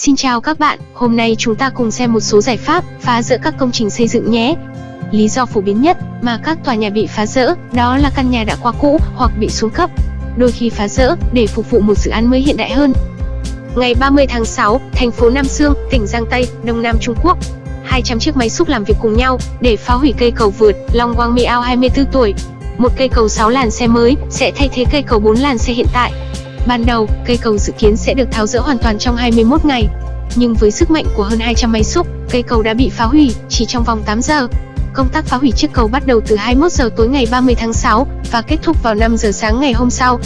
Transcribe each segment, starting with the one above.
Xin chào các bạn, hôm nay chúng ta cùng xem một số giải pháp phá dỡ các công trình xây dựng nhé. Lý do phổ biến nhất mà các tòa nhà bị phá dỡ đó là căn nhà đã quá cũ hoặc bị xuống cấp. Đôi khi phá dỡ để phục vụ một dự án mới hiện đại hơn. Ngày 30 tháng 6, thành phố Nam Dương, tỉnh Giang Tây, Đông Nam Trung Quốc. 200 chiếc máy xúc làm việc cùng nhau để phá hủy cây cầu vượt Long Quang Miao 24 tuổi. Một cây cầu 6 làn xe mới sẽ thay thế cây cầu 4 làn xe hiện tại. Ban đầu, cây cầu dự kiến sẽ được tháo dỡ hoàn toàn trong 21 ngày. Nhưng với sức mạnh của hơn 200 máy xúc, cây cầu đã bị phá hủy chỉ trong vòng 8 giờ. Công tác phá hủy chiếc cầu bắt đầu từ 21 giờ tối ngày 30 tháng 6 và kết thúc vào 5 giờ sáng ngày hôm sau.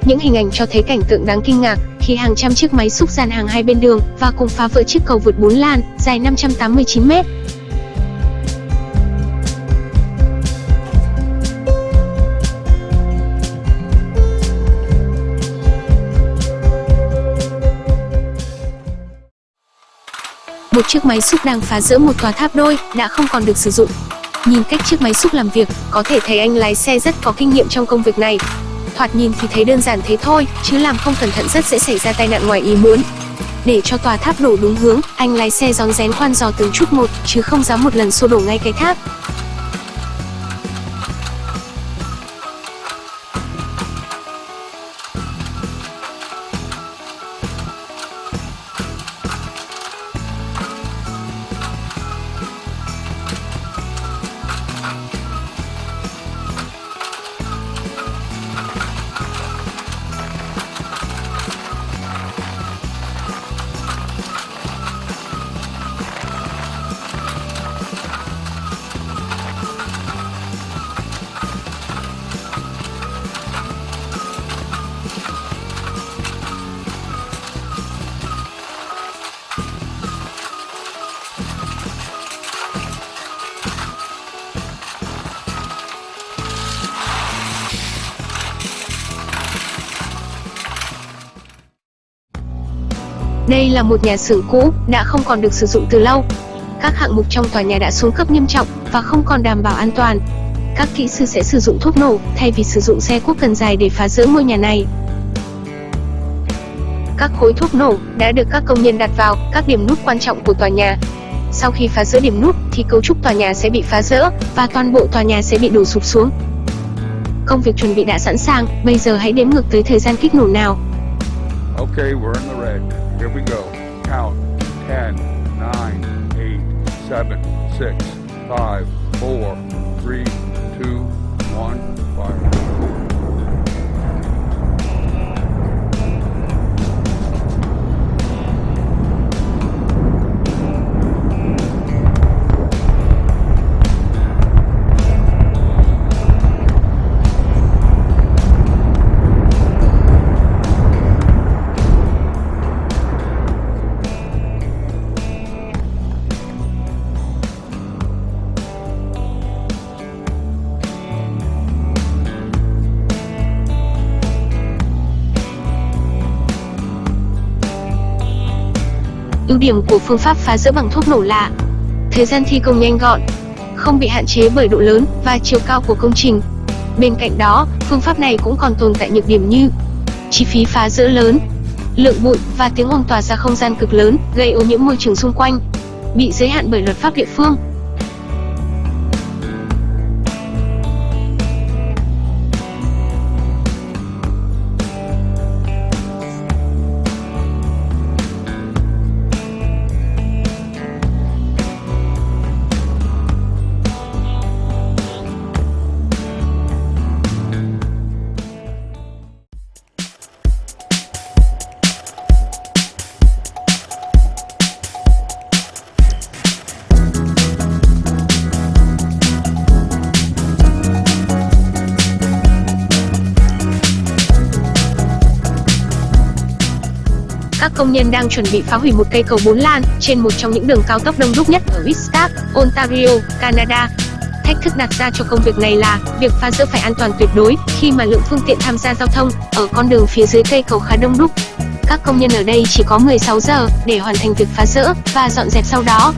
Những hình ảnh cho thấy cảnh tượng đáng kinh ngạc khi hàng trăm chiếc máy xúc dàn hàng hai bên đường và cùng phá vỡ chiếc cầu vượt 4 làn dài 589 mét. Một chiếc máy xúc đang phá rỡ một tòa tháp đôi đã không còn được sử dụng. Nhìn cách chiếc máy xúc làm việc, có thể thấy anh lái xe rất có kinh nghiệm trong công việc này. Thoạt nhìn thì thấy đơn giản thế thôi, chứ làm không cẩn thận rất dễ xảy ra tai nạn ngoài ý muốn. Để cho tòa tháp đổ đúng hướng, anh lái xe rón rén khoan dò từng chút một, chứ không dám một lần xô đổ ngay cái tháp. Đây là một nhà xưởng cũ, đã không còn được sử dụng từ lâu. Các hạng mục trong tòa nhà đã xuống cấp nghiêm trọng và không còn đảm bảo an toàn. Các kỹ sư sẽ sử dụng thuốc nổ thay vì sử dụng xe cuốc cần dài để phá rỡ ngôi nhà này. Các khối thuốc nổ đã được các công nhân đặt vào các điểm nút quan trọng của tòa nhà. Sau khi phá rỡ điểm nút thì cấu trúc tòa nhà sẽ bị phá rỡ và toàn bộ tòa nhà sẽ bị đổ sụp xuống. Công việc chuẩn bị đã sẵn sàng, bây giờ hãy đếm ngược tới thời gian kích nổ nào. Okay, we're in the red. Here we go. Count 10, 9, 8, 7, 6, 5, 4, 3, 2, 1, fire. Ưu điểm của phương pháp phá rỡ bằng thuốc nổ là thời gian thi công nhanh gọn, không bị hạn chế bởi độ lớn và chiều cao của công trình. Bên cạnh đó, phương pháp này cũng còn tồn tại nhược điểm như chi phí phá rỡ lớn, lượng bụi và tiếng ồn tỏa ra không gian cực lớn, gây ô nhiễm môi trường xung quanh, bị giới hạn bởi luật pháp địa phương. Các công nhân đang chuẩn bị phá hủy một cây cầu 4 làn trên một trong những đường cao tốc đông đúc nhất ở Whistler, Ontario, Canada. Thách thức đặt ra cho công việc này là việc phá rỡ phải an toàn tuyệt đối khi mà lượng phương tiện tham gia giao thông ở con đường phía dưới cây cầu khá đông đúc. Các công nhân ở đây chỉ có 16 giờ để hoàn thành việc phá rỡ và dọn dẹp sau đó.